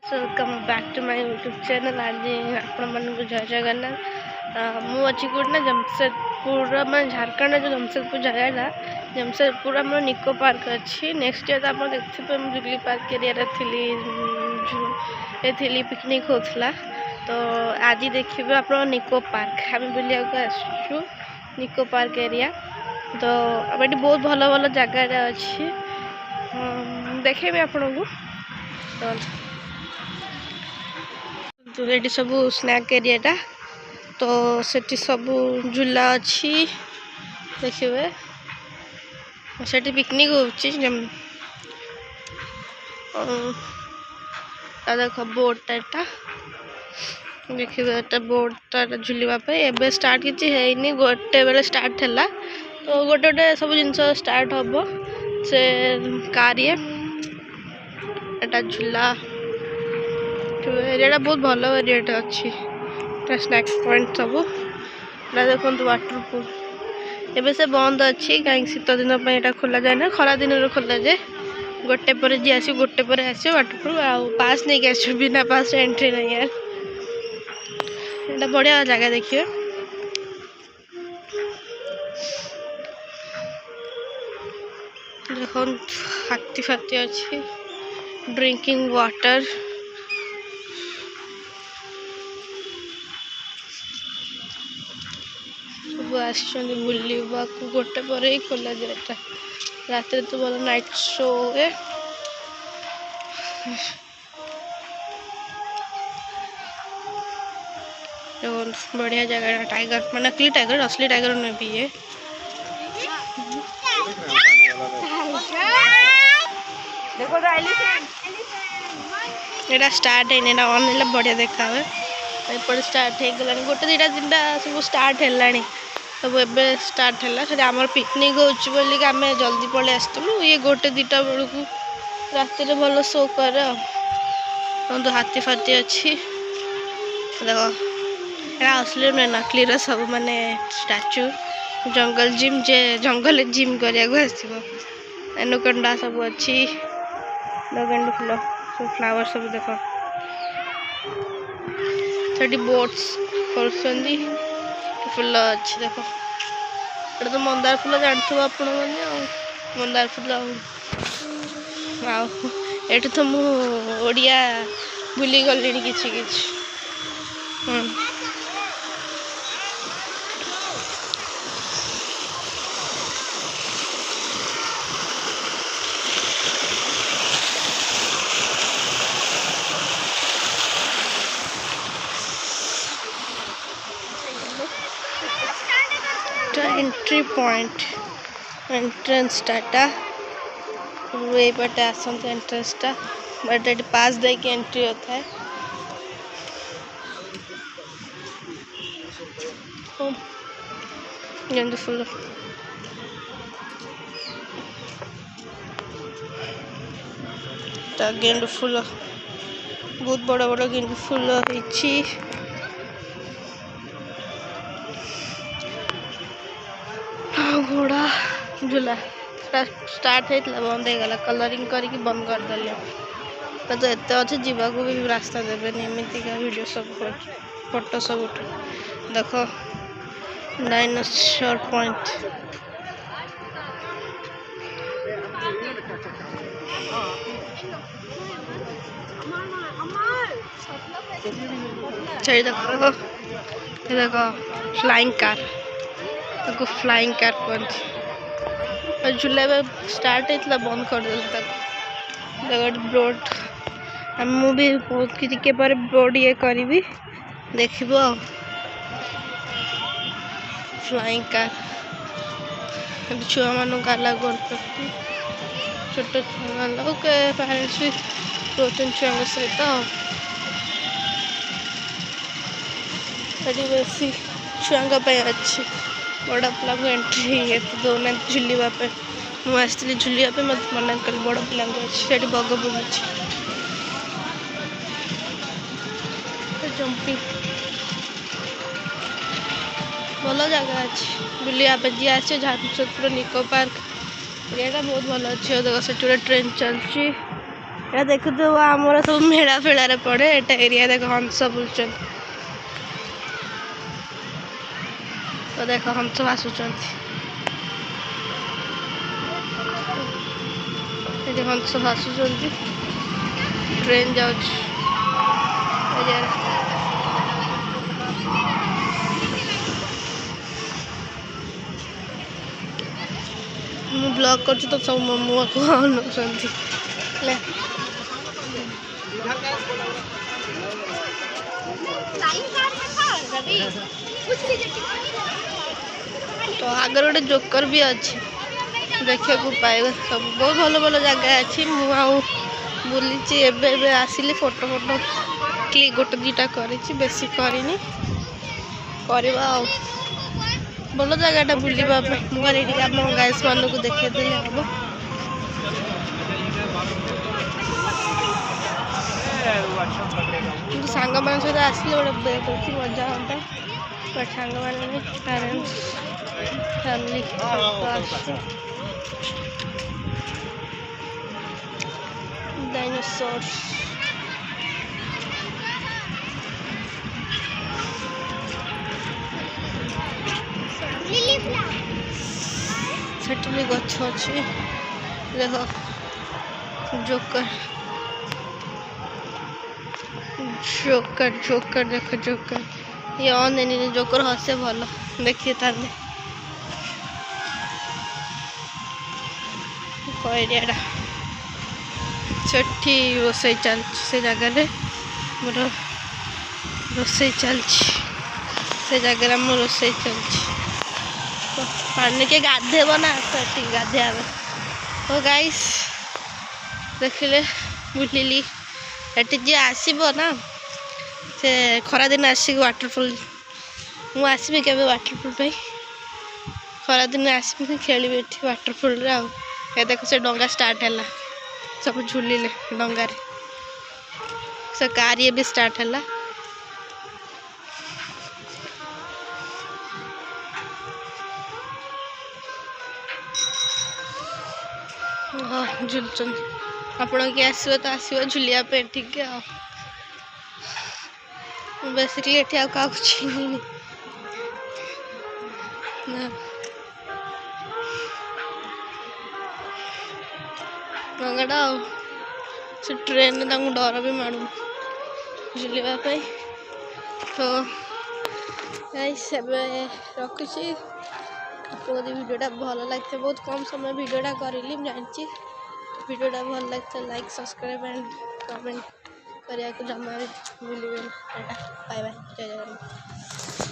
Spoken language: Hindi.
So welcome back to my YouTube channel. आज आपण मानक जय जगन्नाथ। मुझे कौट ना जमशेदपुर मैं झारखंड जो जमशेदपुर जगह जमशेदपुर आम निको पार्क अच्छी। नेक्स्ट ईयर आप देखिए जुबली पार्क एरिया थी पिकनिक होता। तो आज देखिए आप निको पार्क आम बुला आसु निको पार्क एरिया। तो ये बहुत भल भल जगार अच्छी देखेबी आपन को। तो ये सब स्नैक एरिया तो सेठी सब झूला अच्छी देखिए सेठी पिकनिक हो देख बोट एटा देखिए बोटा झुलवाई एवं स्टार्ट किसी है गोटे बेले स्टार्ट है। तो गोटे गोटे सब जिन स्टार्ट हम से कार एटा झूला एरिया बहुत भल एरिया अच्छी स्नैक्स पॉइंट सब देखो वाटरपूल एवं से बंद अच्छी कहीं शीत दिन यहाँ खोल जाए ना खरा दिन खोल जाए गोटे पर जी आस गोटे पर आस वाटरपूल पास नहीं आस बिना पास एंट्री नहीं यार यहाँ बढ़िया जगह देखिए। देखो हाथी फाती अच्छी ड्रिंकिंग वाटर सब बुलवा गोटे पर ही खोल जाए रात तो भल नाइट शो है। बढ़िया जगह टाइगर मैं नकली टाइगर असली टाइगर नहीं भी है। देखो ये स्टार्ट है ऑन बढ़िया देखा एपटे स्टार्ट हो गला गोटे दुटा तीन सब स्टार्ट है सब एवं स्टार्ट है। आम पिकनिक होम जल्दी पलि आसलु ये गोटे दुटा बेलू रात भल शो कर हाथी फाती अच्छी देखो यहाँ असली नुहे नकली सब माने स्टाच्यू जंगल जिम जे जंगल जिम करने एनोकंडा सब अच्छी गेंडु फुल सब फ्लावर सब देख थोड़ी बोट्स कर फुल अच्छी देख ये तो मंदार फुल जानते आपण मैंने मंदार फुल ये तो मुझे भूली गली कि एंट्री पॉइंट एंट्रेंस टाटा ये पटे आसते एंट्रेंस टा बट ये पास दे कि एंट्री होता है। गेंदू फुल गेंदू फुल बहुत बड़ बड़ गेंदू फुल होती घोड़ा झूला स्टार्ट होता बंद हो गला कलरिंग करके बंद करदे तो एत अच्छे जावाक भी रास्ता देवे एमतीका वीडियो सब फोटो सब उठ देख डायनासोर पॉइंट देखो फ्लाइंग कार फ्लाइंग कार कहते झूला स्टार्ट होता बंद कर देख ब्रोड मुझे बहुत कि ब्रोड ये करी देख फ्लाइंग कार छुआ मान गणपति छोट छुआ पेरेंट्स भी रोचन छुआ सहित बेसी छुआ अच्छी बड़ पिला को एंट्री ये तो दौना झुलवाई मुझे झुलवाई मत मना कल बड़ पिला अच्छी बग बुलू जंपिंग भल जगह अच्छी बुलिया जी आस झारसुगुर निको पार्क एरिया बहुत भल अच्छे देख से ट्रेन चलती এটা ଦେଖୁଥିବ ଆମର ସବୁ ମେଳା ଫେଳାରେ ପଡ଼େ ଏଟା ଏରିଆ ଦେଖ ହଂସ ବୁଲୁଛନ୍ତି ତ ଦେଖ ହଂସ ଭାସୁଛନ୍ତି ଏଠି ହଂସ ଭାସୁଛନ୍ତି ट्रेन जाऊँ ମୁଁ ବ୍ଲଗ କରୁଛି ତ ସବୁ ମୁହଁକୁ ଅନଉଛନ୍ତି ତ आगर गोटे जोकर भी अच्छी देखा पाइबा सब बहुत भल भल जगह अच्छी बुली एबे आसिली फोटो फोटो क्लिक गोटे दुटा करी बेसी करनी करवा भल जगहटा बुलवा मुझे आम गाइस मान को देखते हम सांग मान सहित आसले गोटे मजा हाँ बट सांग मैंने पेरेंट्स फैमिली डायनासोर्स सेठी गछ अच्छी देख जोकर जोकर जोकर देख जोकर ये अनेनी जोकर हसे भल देखिए ताले एरिया सेठी रोसई चल से जगह मोर रोसई चल से जगह आम रोसई चल पानी के गाधेब ना सेठी गाधे तो गाइस देखिले बुलिली एटी जी आसब ना से खरा दिन आसिक वाटरफॉल मुझे आसबि के वाटरफॉल पे खरा दिन आसबि खेली वाटरफॉल रे आ देखो से डंगा स्टार्ट है सब झूलिले डंगार से कार ये भी स्टार्ट है हाँ झुलुन आपण कि आसो तो आसो झुलिया ठीक है बेसिकली ये क्या चिन्ह डंगाटा से ट्रेन डर भी मारू झुलवाई तो गाइस रखुची आपको वीडियोटा भल लगे बहुत कम समय वीडियोटा करी जानी वीडियोटा भल लगे लाइक सब्सक्राइब एंड कमेंट करने को जमा भूल बाय बाय जय जगन्नाथ।